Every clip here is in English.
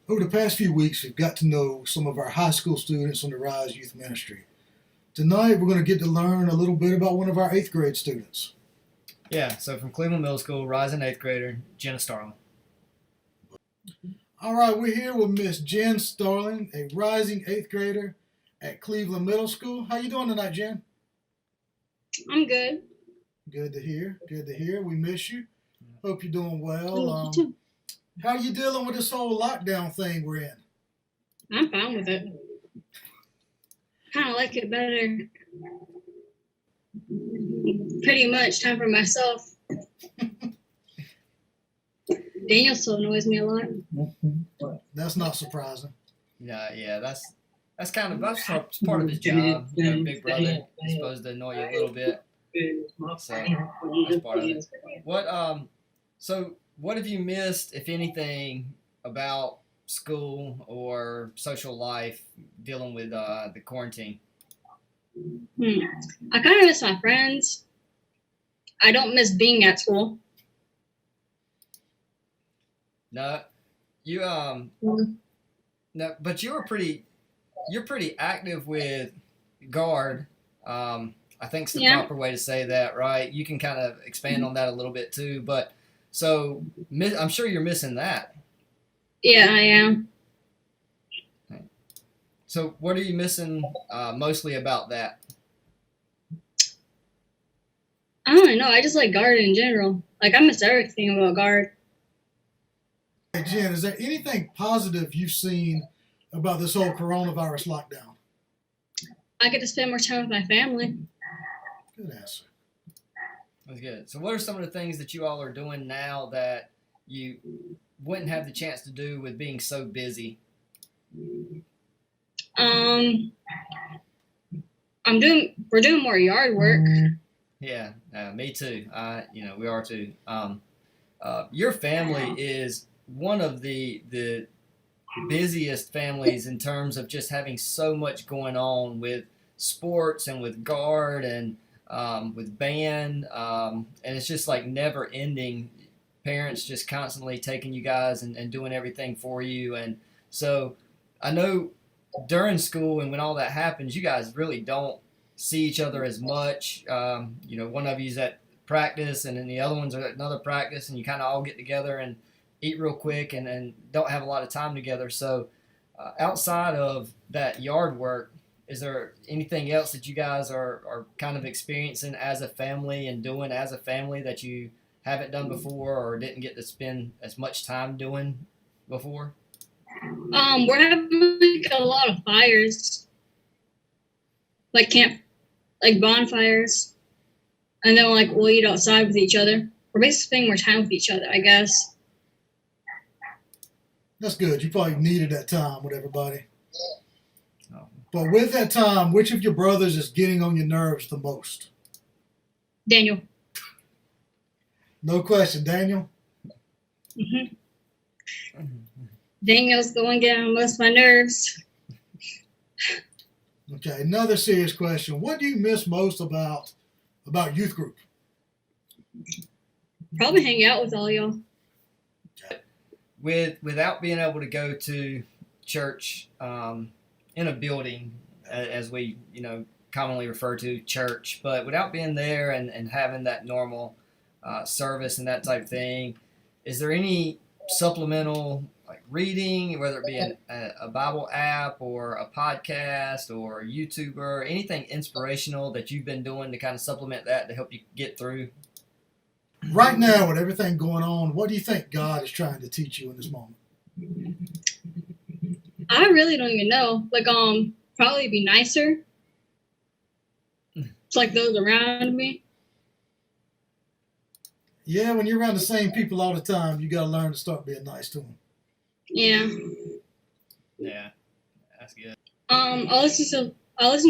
Over the past few weeks, we've got to know some of our high school students on the Rise Youth Ministry. Tonight, we're going to get to learn a little bit about one of our eighth grade students. Yeah, so from Cleveland Middle School, rising eighth grader, Jenna Starling. All right, we're here with Miss Jen Starling, a rising eighth grader at Cleveland Middle School. How you doing tonight, Jen? I'm good. Good to hear. Good to hear. We miss you. Hope you're doing well. You too. How are you dealing with this whole lockdown thing we're in? I'm fine with it. Kind of like it better. Pretty much time for myself. Daniel still annoys me a lot. That's not surprising. Yeah, that's part of his job. Big brother, he's supposed to annoy you a little bit. So that's part of it. What have you missed, if anything, about school or social life dealing with the quarantine? I kind of miss my friends. I don't miss being at school. No, you no, but you're pretty active with guard. I think it's the proper way to say that, right? You can kind of expand on that a little bit too. But so I'm sure you're missing that. Yeah, I am. So what are you missing mostly about that? I don't know. I just like guard in general. Like, I miss everything about guard. Hey, Jen, is there anything positive you've seen about this whole coronavirus lockdown? I get to spend more time with my family. Good answer. That's good. So what are some of the things that you all are doing now that you wouldn't have the chance to do with being so busy? We're doing more yard work. Yeah, me too. We are too. Your family is one of the busiest families in terms of just having so much going on with sports and with guard and with band, and it's just like never ending. Parents just constantly taking you guys and doing everything for you. And so I know during school and when all that happens, you guys really don't see each other as much. One of you's at practice and then the other one's at another practice, and you kind of all get together and eat real quick and don't have a lot of time together. So outside of that yard work, is there anything else that you guys are kind of experiencing as a family and doing as a family that you haven't done before or didn't get to spend as much time doing before? We're having a lot of fires, like bonfires, and then we'll eat outside with each other. We're basically spending more time with each other, I guess. That's good. You probably needed that time with everybody. But with that time, which of your brothers is getting on your nerves the most? Daniel. No question, Daniel. Mm-hmm. Daniel's the one getting on most of my nerves. Okay, another serious question. What do you miss most about youth group? Probably hang out with all y'all. Without being able to go to church in a building, as we commonly refer to church, but without being there and having that normal service and that type of thing, is there any supplemental reading, whether it be a Bible app or a podcast or a YouTuber, anything inspirational that you've been doing to kind of supplement that to help you get through? Right now, with everything going on, what do you think God is trying to teach you in this moment? I really don't even know. Probably be nicer to those around me. Yeah, when you're around the same people all the time, you got to learn to start being nice to them. Yeah. Yeah, that's good. I listen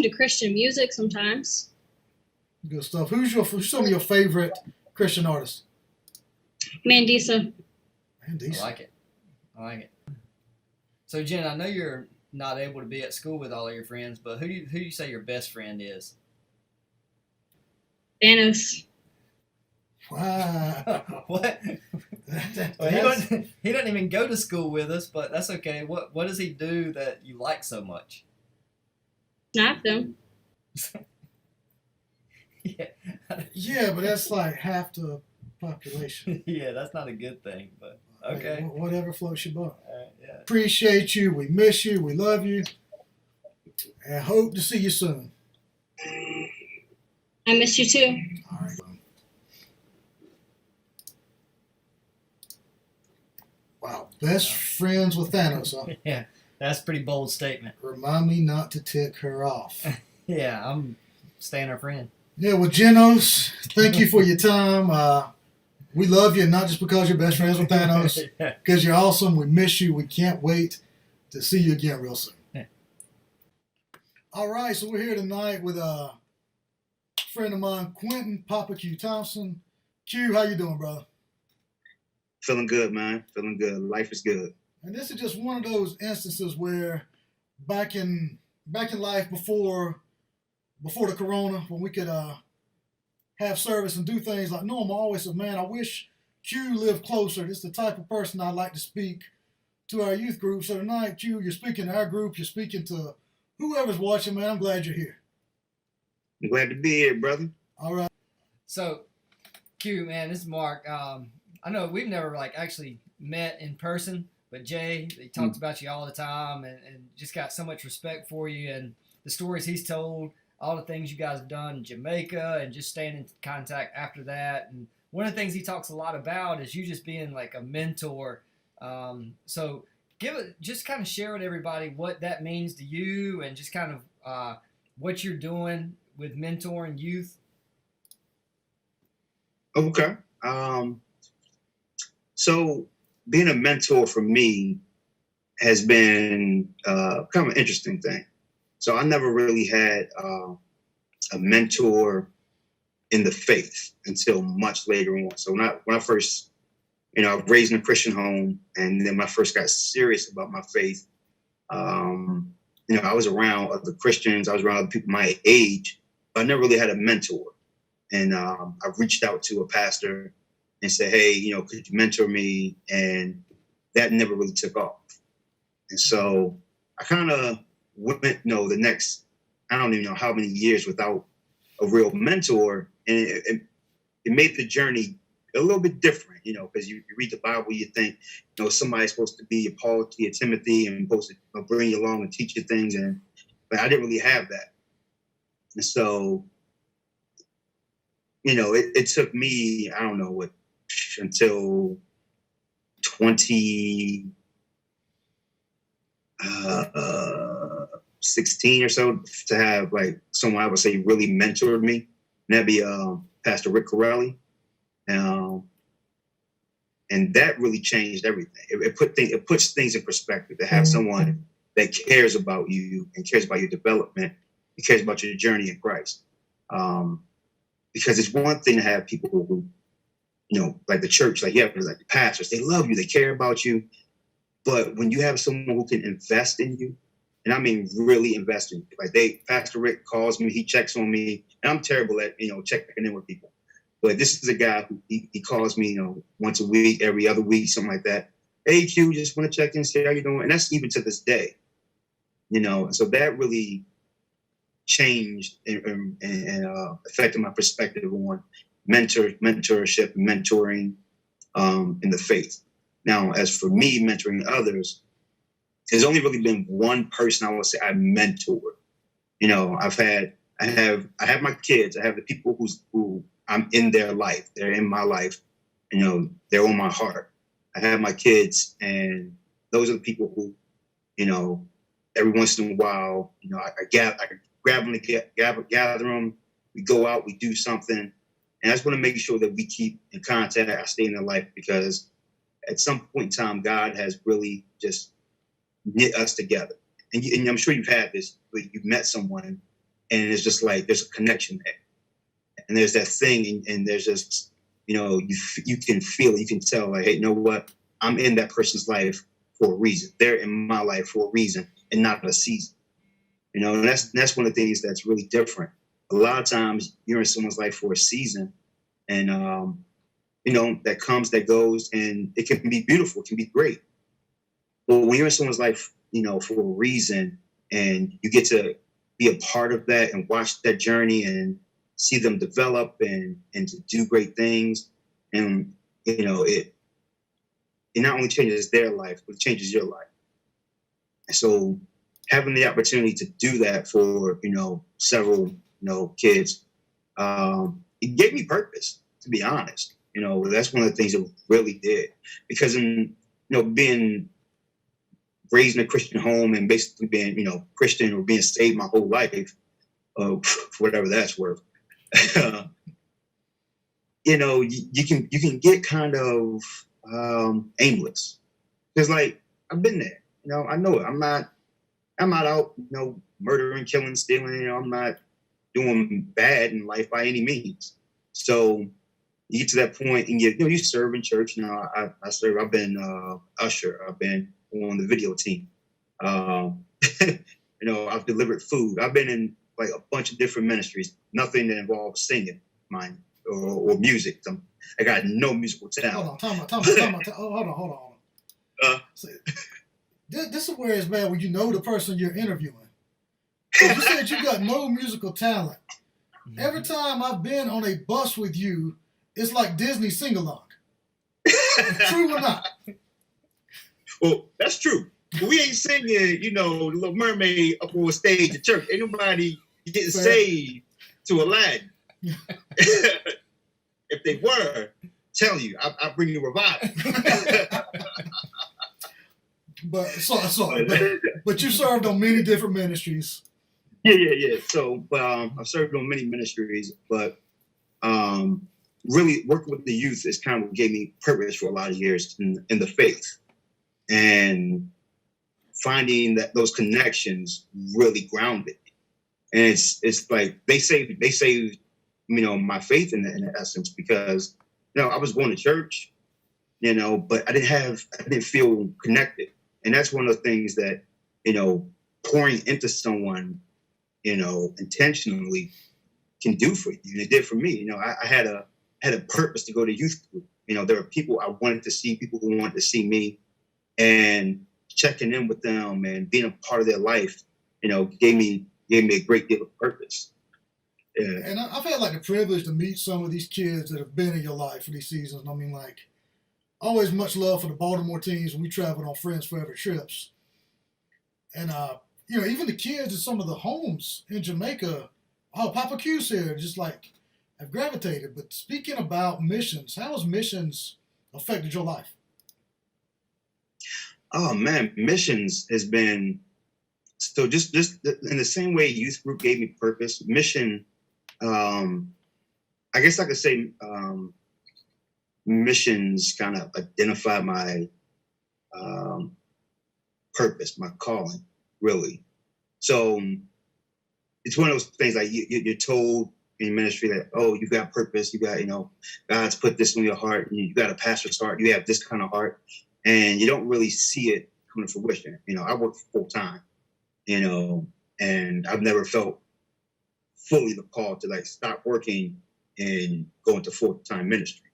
to Christian music sometimes. Good stuff. Who's some of your favorite Christian artists? Mandisa. Mandisa. I like it. So Jen, I know you're not able to be at school with all of your friends, but who do you say your best friend is? Thanos. Wow. What? Well, he doesn't even go to school with us, but that's okay. What does he do that you like so much? Not them. Yeah. Yeah, but that's like half the population. Yeah, that's not a good thing, but okay. Hey, whatever floats your boat. Yeah. Appreciate you. We miss you. We love you. And hope to see you soon. I miss you too. All right. Wow. Best friends with Thanos, huh? Yeah, that's a pretty bold statement. Remind me not to tick her off. Yeah, I'm staying our friend. Yeah, well, Genos, thank you for your time. We love you, not just because you're best friends with Thanos, Yeah. because you're awesome. We miss you. We can't wait to see you again real soon. Yeah. All right, so we're here tonight with a friend of mine, Quentin Papa Q Thompson. Q, how you doing, brother? Feeling good, man. Feeling good. Life is good. And this is just one of those instances where back in life before the corona, when we could have service and do things like normal, I always said, man, I wish Q lived closer. This is the type of person I like to speak to our youth group. So tonight, Q, you're speaking to our group. You're speaking to whoever's watching, man. I'm glad you're here. I'm glad to be here, brother. All right. So, Q, man, this is Mark. I know we've never actually met in person, but Jay, he talks about you all the time and just got so much respect for you and the stories he's told, all the things you guys have done in Jamaica and just staying in contact after that. And one of the things he talks a lot about is you just being like a mentor. So just kind of share with everybody what that means to you and just kind of what you're doing with mentoring youth. Okay. So being a mentor for me has been kind of an interesting thing. So I never really had a mentor in the faith until much later on. So when I first, I was raised in a Christian home, and then when I first got serious about my faith, I was around other Christians, I was around other people my age, but I never really had a mentor. And I reached out to a pastor and said, hey, could you mentor me? And that never really took off. And so I kind of went, the next, I don't even know how many years without a real mentor. And it made the journey a little bit different, because you read the Bible, you think, somebody's supposed to be a Paul, a Timothy, and supposed to bring you along and teach you things. But I didn't really have that. And so, it took me, I don't know what, until 2016 or so to have someone I would say really mentored me. And that'd be Pastor Rick Corelli. And that really changed everything. It puts things in perspective to have someone that cares about you and cares about your development and cares about your journey in Christ. Because it's one thing to have people who, like the church, like the pastors, they love you, they care about you. But when you have someone who can invest in you, and I mean really invest in you, Pastor Rick calls me, he checks on me, and I'm terrible at, checking in with people. But this is a guy who he calls me, once a week, every other week, something like that. Hey, Q, just want to check in, see how you're doing. And that's even to this day, so that really changed and affected my perspective on mentorship, mentoring in the faith. Now, as for me mentoring others, there's only really been one person I would say I mentored. I have my kids. I have the people who I'm in their life. They're in my life. They're on my heart. I have my kids, and those are the people who, every once in a while, I grab them, gather them. We go out, we do something. And I just want to make sure that we keep in contact. I stay in their life because at some point in time, God has really just knit us together. And I'm sure you've had this, where you've met someone and it's just like there's a connection there. And there's that thing, and there's just, you can feel it, you can tell, like, hey, you know what? I'm in that person's life for a reason. They're in my life for a reason and not a season. And that's one of the things that's really different. A lot of times you're in someone's life for a season, and that comes, that goes, and it can be beautiful, it can be great. But when you're in someone's life, for a reason, and you get to be a part of that and watch that journey and see them develop and to do great things, and it not only changes their life, but it changes your life. And so having the opportunity to do that for several kids, it gave me purpose, to be honest. That's one of the things it really did, because in being raised in a Christian home and basically being Christian or being saved my whole life, for whatever that's worth, you can get kind of aimless, because like I've been there. I know it. I'm not out murdering, killing, stealing. I'm not doing bad in life by any means. So you get to that point and you serve in church. I serve. I've been usher. I've been on the video team. I've delivered food. I've been in like a bunch of different ministries. Nothing that involves singing, mine, or music. I got no musical talent. Hold on. Hold on. This is where it's bad when you know the person you're interviewing. So you said you got no musical talent. Every time I've been on a bus with you, it's like Disney sing-along. True or not? Well, that's true. But we ain't singing, the Little Mermaid up on stage at church. Ain't nobody getting saved to Aladdin. If they were, tell you, I bring you revival. But you served on many different ministries. Yeah. So, I've served on many ministries, but really working with the youth is kind of what gave me purpose for a lot of years in the faith, and finding that those connections really grounded. And it's like they saved my faith in essence, because I was going to church, but I didn't feel connected. And that's one of the things that pouring into someone intentionally can do for you. And it did for me. I had a purpose to go to youth group. There were people I wanted to see, people who wanted to see me, and checking in with them and being a part of their life, gave me a great deal of purpose. Yeah. And I've had like the privilege to meet some of these kids that have been in your life for these seasons. I mean, like, always much love for the Baltimore teams when we traveled on Friends Forever trips. And, even the kids in some of the homes in Jamaica, Papa Q's here, just like have gravitated. But speaking about missions, how has missions affected your life? Oh man, missions has been, so just in the same way youth group gave me purpose, mission, I guess I could say missions kind of identify my purpose, my calling, really. So it's one of those things like you're told in ministry that, oh, you got purpose, you got, God's put this in your heart, and you got a pastor's heart, you have this kind of heart, and you don't really see it coming to fruition. I work full time, and I've never felt fully the call to like stop working and go into full-time ministry.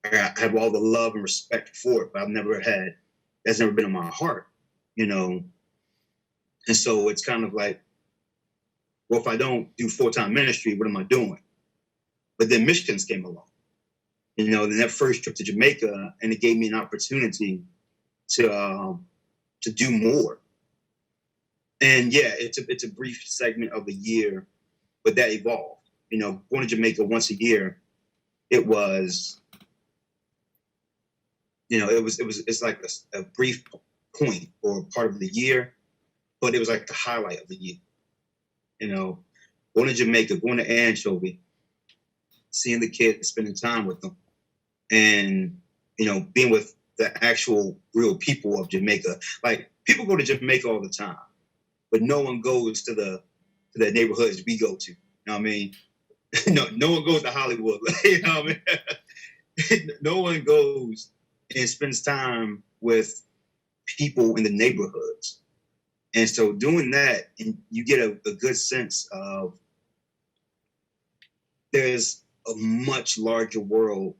I have all the love and respect for it, but that's never been in my heart, And so it's kind of like, well, if I don't do full-time ministry, what am I doing? But then missions came along, then that first trip to Jamaica, and it gave me an opportunity to do more. And yeah, it's a brief segment of a year, but that evolved. Going to Jamaica once a year, it was, it's like a brief point or part of the year, but it was like the highlight of the year. Going to Jamaica, going to Anchovy, seeing the kids, spending time with them, and being with the actual real people of Jamaica. Like, people go to Jamaica all the time, but no one goes to the neighborhoods we go to. You know what I mean? No one goes to Hollywood. You know what I mean? No one goes and spends time with people in the neighborhoods. And so doing that, and you get a good sense of there's a much larger world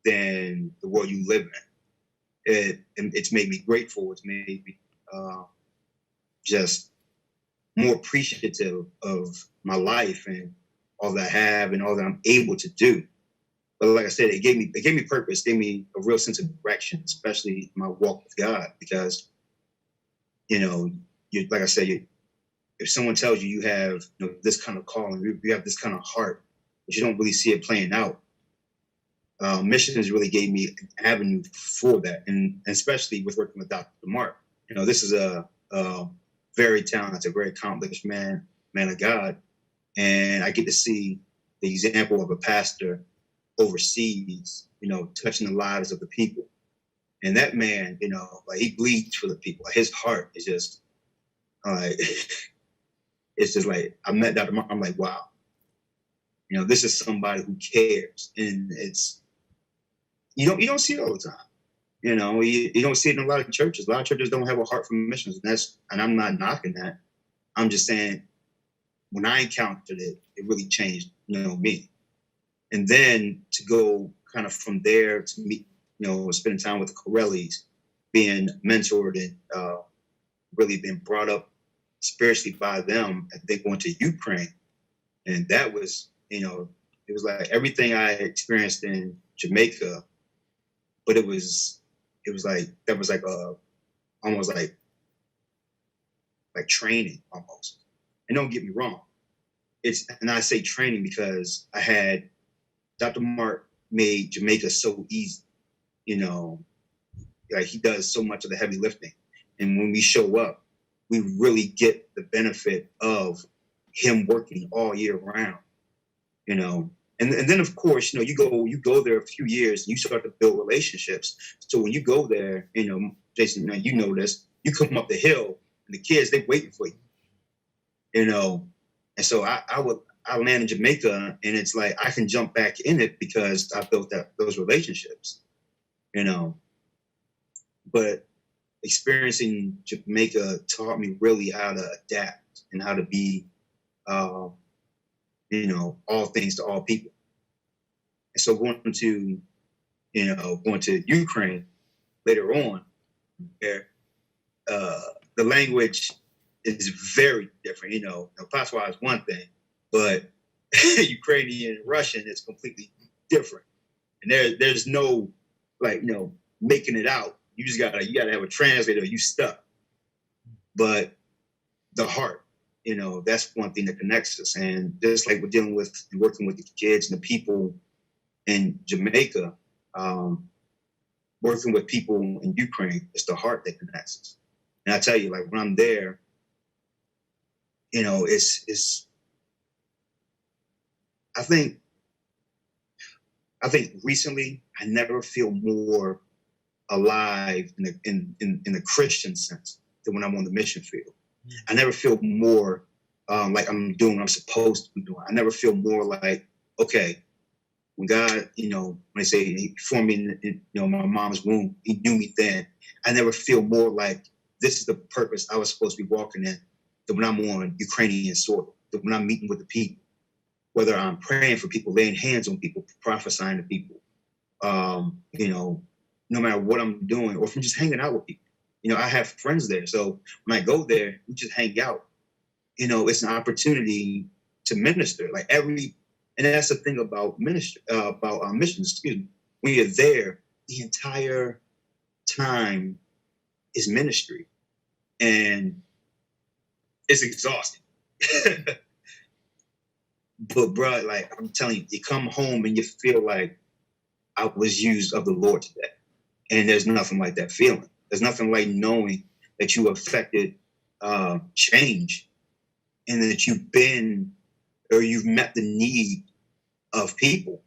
than the world you live in. It's made me grateful. It's made me just more appreciative of my life and all that I have and all that I'm able to do. But like I said, it gave me purpose, gave me a real sense of direction, especially my walk with God. Because, like I said, if someone tells you have this kind of calling, you have this kind of heart, but you don't really see it playing out, missions really gave me an avenue for that, and especially with working with Dr. Mark. This is a very talented, very accomplished man of God, and I get to see the example of a pastor overseas, touching the lives of the people. And that man, like he bleeds for the people. Like his heart is just, it's just like, I met Dr. Mark, I'm like, wow, this is somebody who cares. And it's, you don't see it all the time. You don't see it in a lot of churches. A lot of churches don't have a heart for missions. And I'm not knocking that. I'm just saying, when I encountered it, it really changed, me. And then to go kind of from there to meet, spending time with the Corellis, being mentored and really being brought up spiritually by them. I think going to Ukraine. And that was, it was like everything I experienced in Jamaica, but it was like, that was like almost like training almost. And don't get me wrong. And I say training because I had Dr. Mark made Jamaica so easy, like he does so much of the heavy lifting. And when we show up, we really get the benefit of him working all year round, And then of course, you go there a few years and you start to build relationships. So when you go there, Jason, you know this, you come up the hill and the kids, they waiting for you, And so I land in Jamaica and it's like, I can jump back in it because I built those relationships, But experiencing Jamaica taught me really how to adapt and how to be, all things to all people. And so going to Ukraine later on, where the language is very different. Patois is one thing, but Ukrainian and Russian is completely different. And there's no making it out. You just gotta have a translator. You stuck. But the heart, that's one thing that connects us. And just like we're dealing with and working with the kids and the people in Jamaica, working with people in Ukraine, it's the heart that connects us. And I tell you, like when I'm there, it's I think recently I never feel more alive in the Christian sense than when I'm on the mission field. I never feel more like I'm doing what I'm supposed to be doing. I never feel more like, okay, when God, when they say he formed me in my mom's womb, he knew me then. I never feel more like this is the purpose I was supposed to be walking in than when I'm on Ukrainian soil, than when I'm meeting with the people, whether I'm praying for people, laying hands on people, prophesying to people, no matter what I'm doing, or from just hanging out with people. I have friends there. So when I go there, we just hang out. It's an opportunity to minister. And that's the thing about ministry, about missions, excuse me. When you're there, the entire time is ministry. And it's exhausting. But bro, I'm telling you, you come home and you feel like I was used of the Lord today. And there's nothing like that feeling. There's nothing like knowing that you affected change and that you've met the need of people.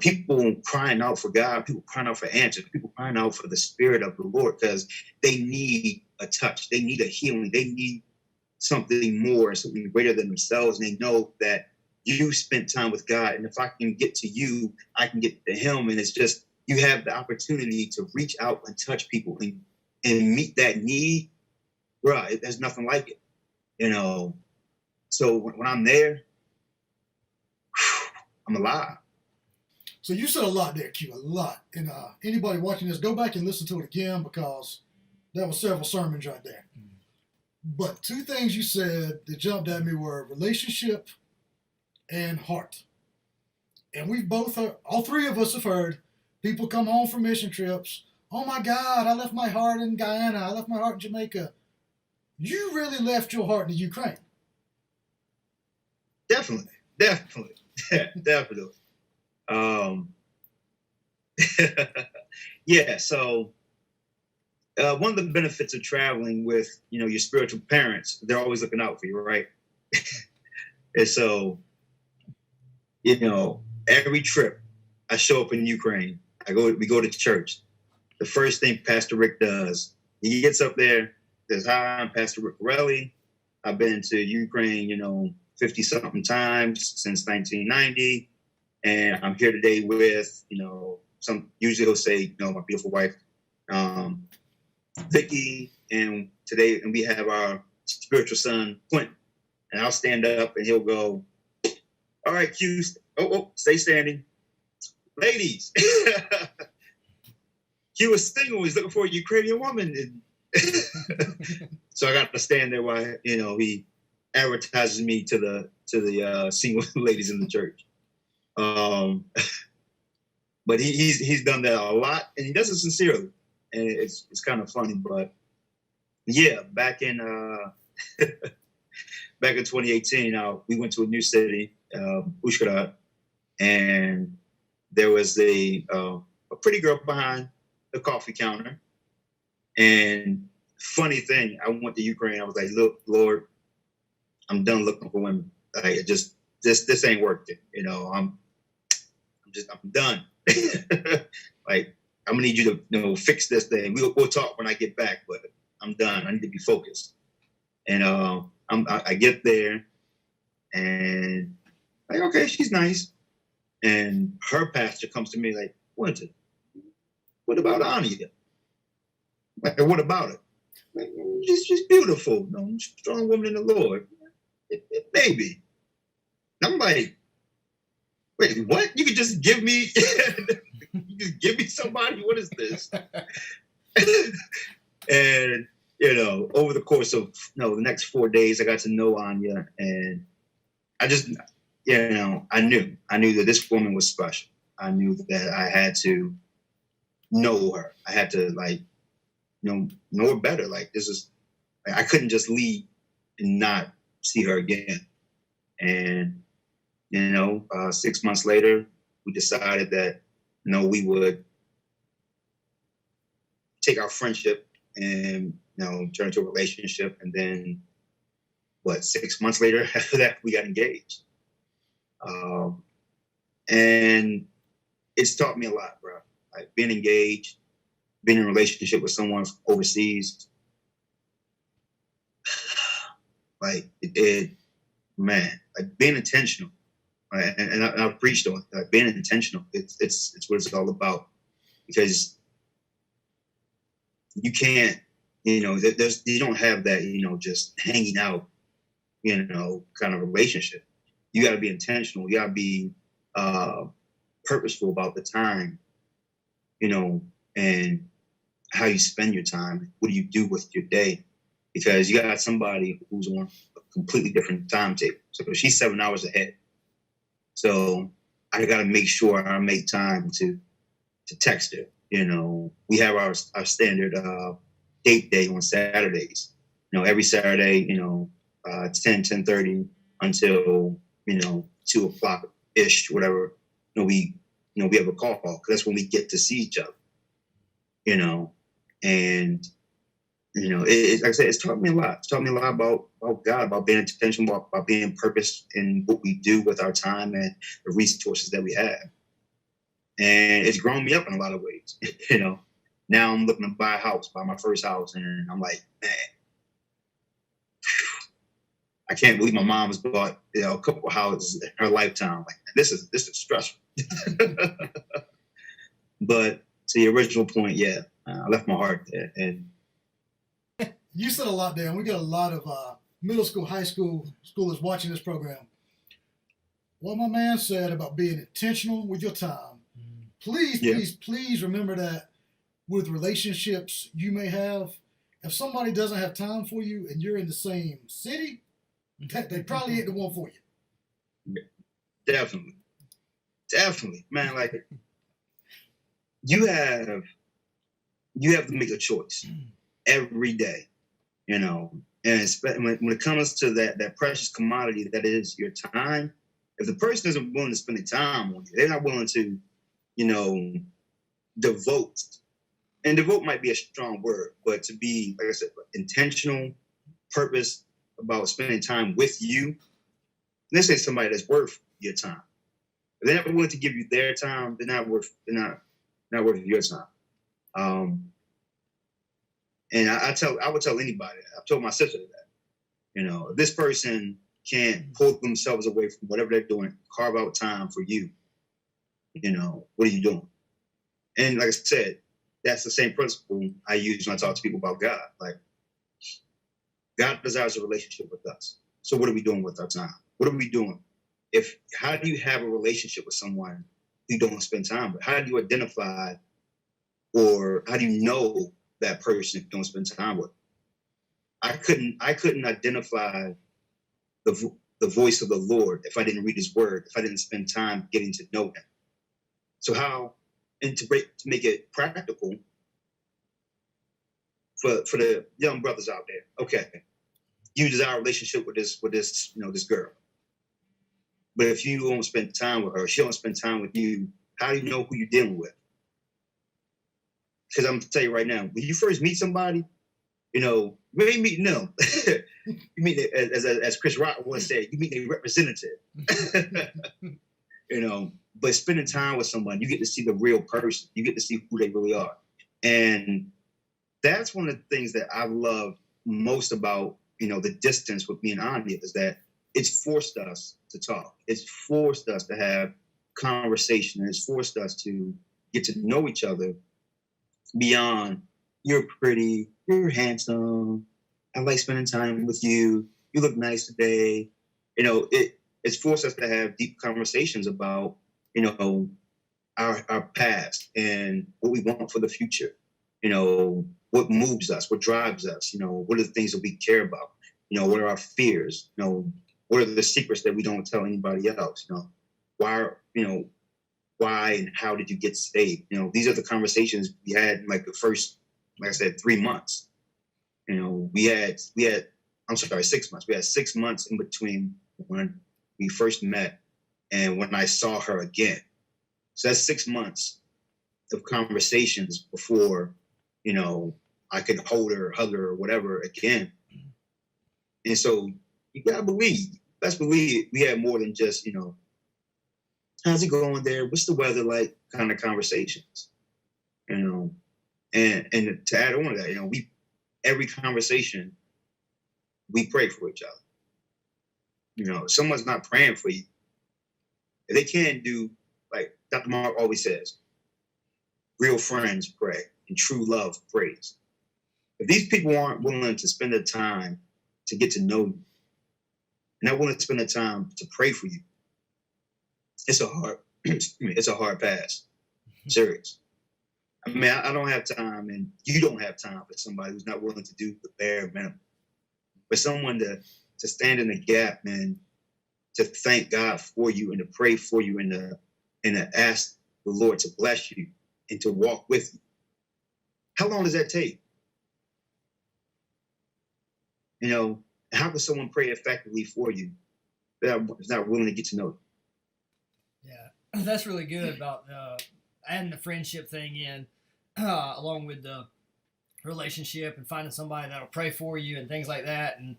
People crying out for God, people crying out for answers, people crying out for the Spirit of the Lord because they need a touch. They need a healing. They need something more, something greater than themselves. And they know that you spent time with God. And if I can get to you, I can get to him. And it's just, you have the opportunity to reach out and touch people and meet that need. Bruh, there's nothing like it. So when I'm there, I'm alive. So you said a lot there, Q, a lot. And anybody watching this, go back and listen to it again because that was several sermons right there. But two things you said that jumped at me were relationship and heart. And we've both heard, all three of us have heard people come home from mission trips. Oh my God, I left my heart in Guyana. I left my heart in Jamaica. You really left your heart in the Ukraine. Definitely. Definitely. Yeah. So one of the benefits of traveling with, your spiritual parents, they're always looking out for you, right? And so, every trip I show up in Ukraine, we go to church. The first thing Pastor Rick does, he gets up there, says, "Hi, I'm Pastor Rick Corelli. I've been to Ukraine, 50 something times since 1990. And I'm here today with, usually he'll say, my beautiful wife, Vicky, and we have our spiritual son, Quentin." And I'll stand up and he'll go, "All right, Q, stay standing. Ladies." Q was single, he's looking for a Ukrainian woman. And so I got to stand there while, he advertises me to the single ladies in the church. But he's done that a lot, and he does it sincerely, and it's kind of funny. But yeah, back in 2018, we went to a new city, Ushkara, and there was a pretty girl behind the coffee counter. And funny thing, I went to Ukraine. I was like, "Look, Lord, I'm done looking for women. Like, this ain't working. I'm done. Like, I'm gonna need you to fix this thing. We'll talk when I get back, but I'm done. I need to be focused." And I get there, and like, okay, she's nice. And her pastor comes to me like, "Quentin, what about Anya? Like, what about it? Like, she's beautiful. Strong woman in the Lord. Maybe." And I'm like, "Wait, what? You could just give me, somebody? What is this?" And, over the course of, the next 4 days, I got to know Anya, and I just, I knew that this woman was special. I knew that I had to know her. I had to, know her better. Like, I couldn't just leave and not see her again. And, 6 months later, we decided that, we would take our friendship and, turn to a relationship. And then, 6 months later, after that, we got engaged. And it's taught me a lot, bro. Like, being engaged, being in a relationship with someone overseas, like, being intentional. Right? And I've preached on it. Like, being intentional. It's what it's all about, because you can't, you don't have that, just hanging out, kind of relationship. You got to be intentional. You got to be purposeful about the time, and how you spend your time. What do you do with your day? Because you got somebody who's on a completely different timetable. So she's 7 hours ahead. So I got to make sure I make time to text her. We have our standard date day on Saturdays. Every Saturday, 10:30 until 2:00 ish, whatever. We have a call, because that's when we get to see each other. And like I said, it's taught me a lot. It's taught me a lot about God, about being intentional, about being purpose in what we do with our time and the resources that we have. And it's grown me up in a lot of ways. Now I'm looking to buy my first house, and I'm like, man, I can't believe my mom has bought a couple of houses in her lifetime. Like, this is stressful. But to the original point, yeah, I left my heart there. And you said a lot there, and we got a lot of middle school, high school schoolers watching this program. What my man said about being intentional with your time please, Yeah. please remember that with relationships you may have, if somebody doesn't have time for you and you're in the same city, they probably ain't the one for you. Definitely, man. Like you have to make a choice every day, you know. And when it comes to that precious commodity that is your time, if the person isn't willing to spend the time on you, they're not willing to, you know, devote. And devote might be a strong word, but to be, like I said, intentional, purpose about spending time with you. Let's say somebody that's worth your time. If they're not willing to give you their time, they're not worth your time. And I would tell anybody that. I've told my sister that. You know, if this person can't pull themselves away from whatever they're doing, carve out time for you, you know, what are you doing? And like I said, that's the same principle I use when I talk to people about God. Like, God desires a relationship with us. So what are we doing with our time? What are we doing? How do you have a relationship with someone you don't spend time with? How do you identify, or how do you know that person you don't spend time with? I couldn't identify the voice of the Lord if I didn't read His Word, if I didn't spend time getting to know Him. So how, and to make it practical for the young brothers out there. Okay, you desire a relationship with this this girl, but if you don't spend time with her, she don't spend time with you. How do you know who you're dealing with? Because I'm gonna tell you right now, when you first meet somebody, you know, you ain't meeting them. You meet, as Chris Rock once said, you meet a representative. You know, but spending time with someone, you get to see the real person. You get to see who they really are. And that's one of the things that I love most about, you know, the distance with me and Anya, is that it's forced us to talk. It's forced us to have conversation. And it's forced us to get to know each other beyond, you're pretty, you're handsome, I like spending time with you, you look nice today. You know, it's forced us to have deep conversations about, you know, our past and what we want for the future. You know, what moves us, what drives us, you know, what are the things that we care about? You know, what are our fears? You know, what are the secrets that we don't tell anybody else? You know, why and how did you get saved? You know, these are the conversations we had in like the first, like I said, 3 months. You know, we had 6 months. We had 6 months in between when we first met and when I saw her again. So that's 6 months of conversations before, you know, I could hold her, hug her, or whatever again. And so you gotta believe, let's believe we had more than just, you know, how's it going there? What's the weather like? Kind of conversations, you know. And to add on to that, you know, every conversation we pray for each other. You know, if someone's not praying for you, if they can't do, like Dr. Mark always says, real friends pray and true love prays. If these people aren't willing to spend the time to get to know you, and not willing to spend the time to pray for you, it's a hard pass. Serious. I mean, I don't have time, and you don't have time for somebody who's not willing to do the bare minimum. For someone to stand in the gap, man, to thank God for you and to pray for you and to ask the Lord to bless you and to walk with you. How long does that take? You know, how can someone pray effectively for you that is not willing to get to know you? Yeah, that's really good about adding the friendship thing in, along with the relationship and finding somebody that'll pray for you and things like that. And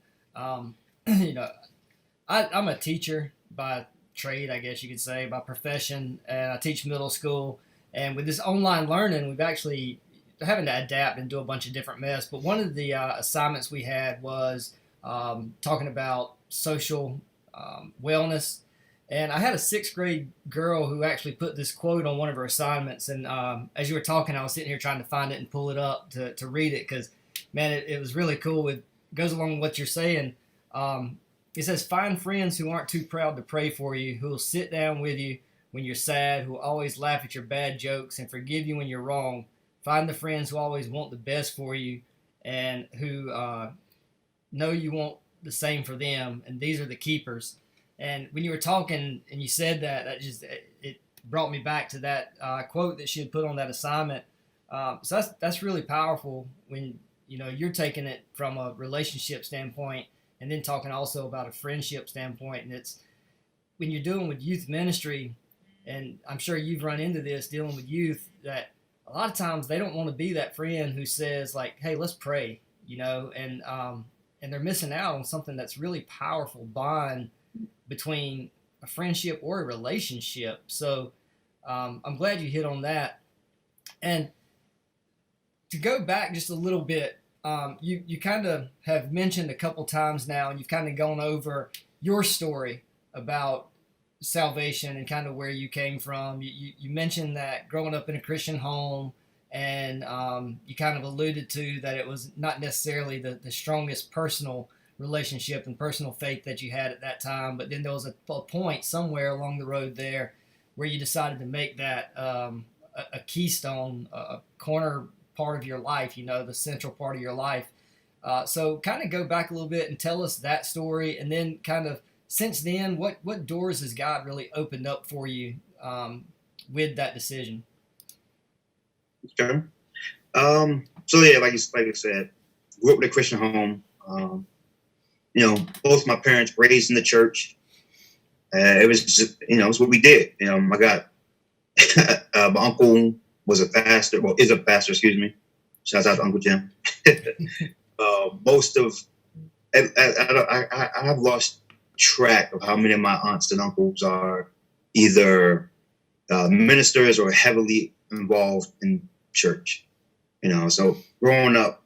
you know, I'm a teacher by trade, I guess you could say, by profession, and I teach middle school. And with this online learning, we've actually having to adapt and do a bunch of different mess. But one of the assignments we had was talking about social wellness. And I had a 6th grade girl who actually put this quote on one of her assignments. And as you were talking, I was sitting here trying to find it and pull it up to read it because, man, it was really cool. It goes along with what you're saying. It says, find friends who aren't too proud to pray for you, who will sit down with you when you're sad, who always laugh at your bad jokes and forgive you when you're wrong. Find the friends who always want the best for you and who know you want the same for them. And these are the keepers. And when you were talking and you said that, it brought me back to that quote that she had put on that assignment. So that's really powerful when you're taking it from a relationship standpoint and then talking also about a friendship standpoint. And it's when you're dealing with youth ministry, and I'm sure you've run into this dealing with youth, that a lot of times they don't want to be that friend who says like, "Hey, let's pray," and they're missing out on something that's really powerful bond between a friendship or a relationship. So I'm glad you hit on that. And to go back just a little bit, you kind of have mentioned a couple times now, and you've kind of gone over your story about salvation and kind of where you came from. You mentioned that growing up in a Christian home, and you kind of alluded to that it was not necessarily the strongest personal relationship and personal faith that you had at that time, but then there was a point somewhere along the road there where you decided to make that a keystone, a corner part of your life, the central part of your life. So kind of go back a little bit and tell us that story, and then kind of since then, what doors has God really opened up for you with that decision? Okay. So yeah, like I said, grew up in a Christian home. Both my parents raised in the church. It was just, it's what we did. I got my uncle was a pastor, is a pastor, excuse me. Shout out to Uncle Jim. I have lost track of how many of my aunts and uncles are either ministers or heavily involved in church. So growing up,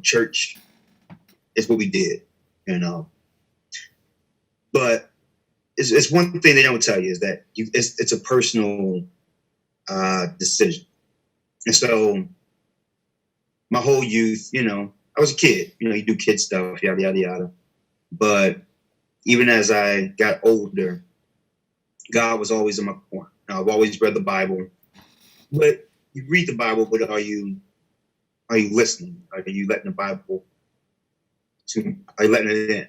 church is what we did. But it's one thing they don't tell you is that it's a personal decision. And so my whole youth, I was a kid, you do kid stuff, yada, yada, yada. But even as I got older, God was always in my corner. I've always read the Bible, but you read the Bible, but are you listening? Are you letting the Bible are you letting it in?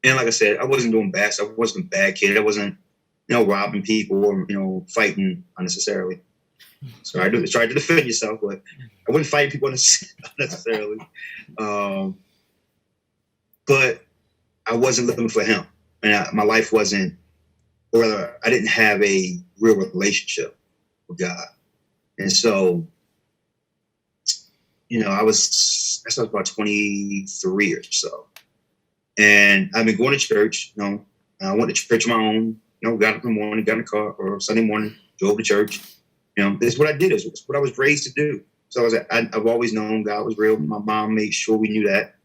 And like I said, I wasn't doing bad stuff. I wasn't a bad kid. I wasn't, robbing people or, fighting unnecessarily. So I tried to defend yourself, but I wouldn't fight people unnecessarily. But I wasn't living for him. And my life wasn't, or rather, I didn't have a real relationship with God. And so, I was about 23 or so. And I've been going to church, I went to church on my own, got up in the morning, got in the car, or Sunday morning, drove to church. This is what I did. It's what I was raised to do. So I've always known God was real. My mom made sure we knew that,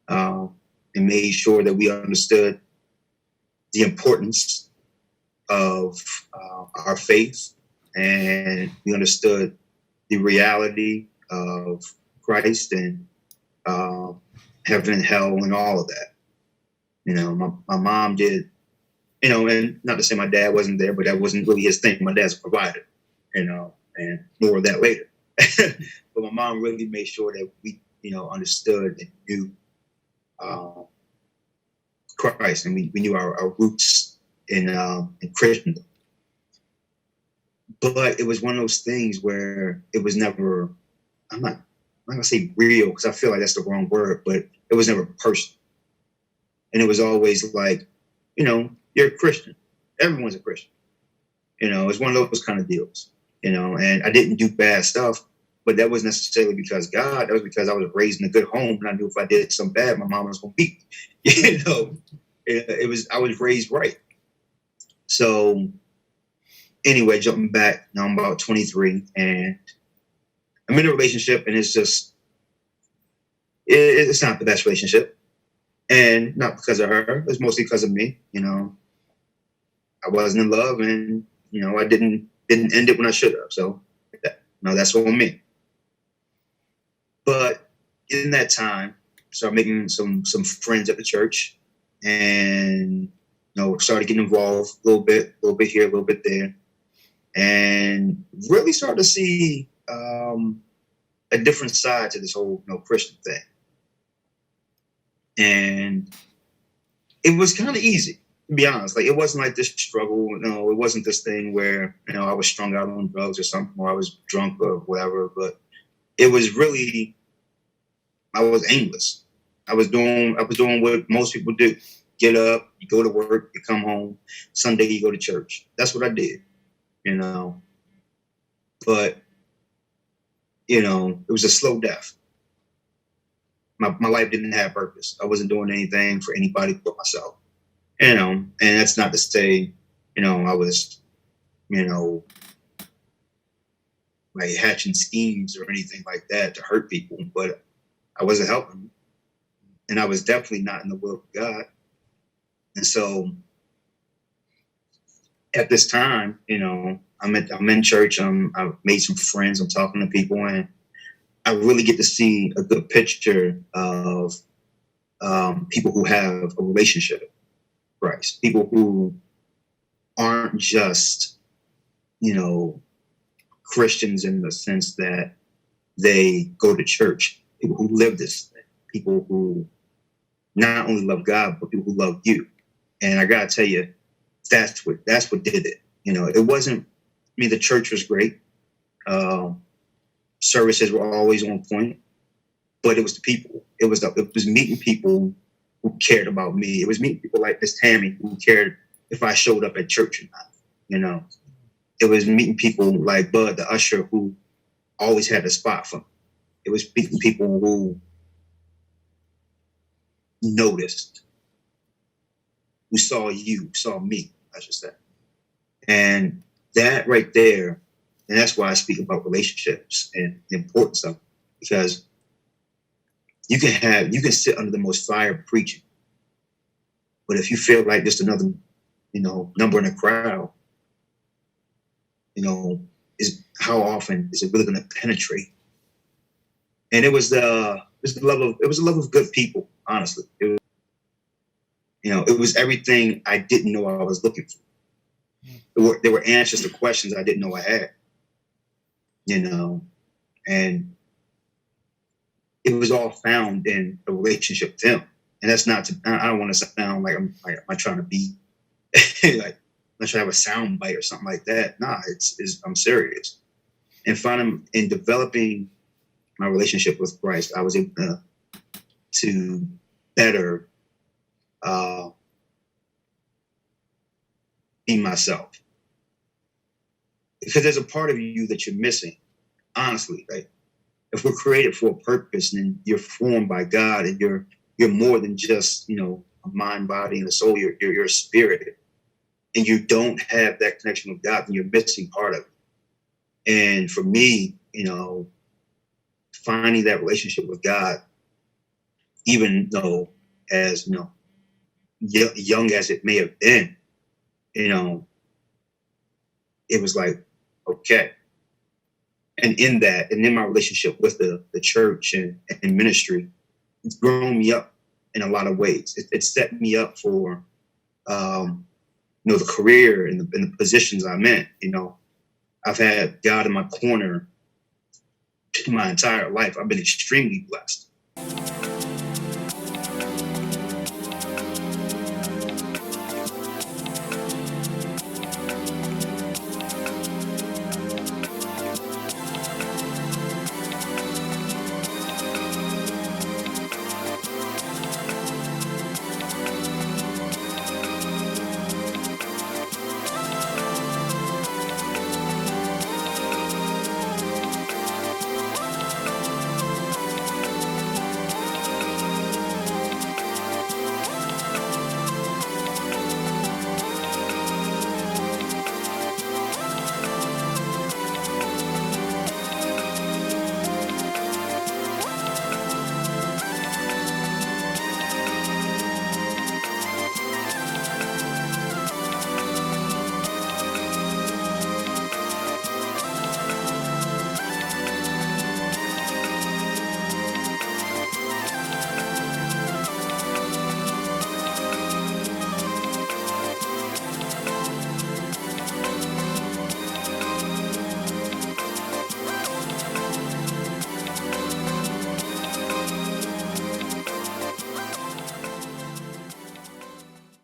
and made sure that we understood the importance of our faith, and we understood the reality of Christ and heaven and hell and all of that. My mom did, and not to say my dad wasn't there, but that wasn't really his thing. My dad's a provider, and more of that later. But my mom really made sure that we, understood and knew Christ, and we knew our roots in Christendom. But it was one of those things where it was never, I'm not gonna say real because I feel like that's the wrong word, but it was never personal. And it was always like, you're a Christian. Everyone's a Christian. It's one of those kind of deals, and I didn't do bad stuff, but that wasn't necessarily because God, that was because I was raised in a good home, and I knew if I did something bad, my mom was going to beat me. I was raised right. So anyway, jumping back, now I'm about 23, and I'm in a relationship, and it's just, it's not the best relationship. And not because of her, it's mostly because of me. I wasn't in love, and I didn't end it when I should have. So that's on me. But in that time, started making some friends at the church, and started getting involved a little bit here, a little bit there, and really started to see a different side to this whole Christian thing. And it was kind of easy, to be honest. Like, it wasn't like this struggle. It wasn't this thing where I was strung out on drugs or something, or I was drunk or whatever. But it was really, I was aimless. I was doing what most people do. Get up, you go to work, you come home. Sunday you go to church. That's what I did, But it was a slow death. My life didn't have purpose. I wasn't doing anything for anybody but myself. And that's not to say, I was, like hatching schemes or anything like that to hurt people, but I wasn't helping them. And I was definitely not in the will of God. And so at this time, I'm in church. I've made some friends. I'm talking to people, and I really get to see a good picture of people who have a relationship with Christ, people who aren't just, Christians in the sense that they go to church, people who live this thing, people who not only love God, but people who love you. And I gotta tell you, that's what did it. It wasn't, the church was great. Services were always on point, but it was the people. It was meeting people who cared about me. It was meeting people like Miss Tammy who cared if I showed up at church or not. It was meeting people like Bud, the usher, who always had a spot for me. It was meeting people who noticed, who saw me, I should say. And that right there, and that's why I speak about relationships and the importance of it, because you can sit under the most fire preaching, but if you feel like just another, number in a crowd, is how often is it really going to penetrate? And it was the love of good people. Honestly, it was everything I didn't know I was looking for. There were answers to questions I didn't know I had. And it was all found in a relationship with him. And that's not I don't want to sound like I'm trying to be like, I'm trying to have a sound bite or something like that. Nah, I'm serious. And finding in developing my relationship with Christ, I was able to better be myself. Because there's a part of you that you're missing, honestly. Like, if we're created for a purpose, and you're formed by God, and you're more than just a mind, body, and a soul. You're a spirit, and you don't have that connection with God, then you're missing part of it. And for me, finding that relationship with God, even though as young as it may have been, it was like, okay. And in my relationship with the church and ministry, it's grown me up in a lot of ways. It set me up for, the career and the positions I'm in. I've had God in my corner my entire life. I've been extremely blessed.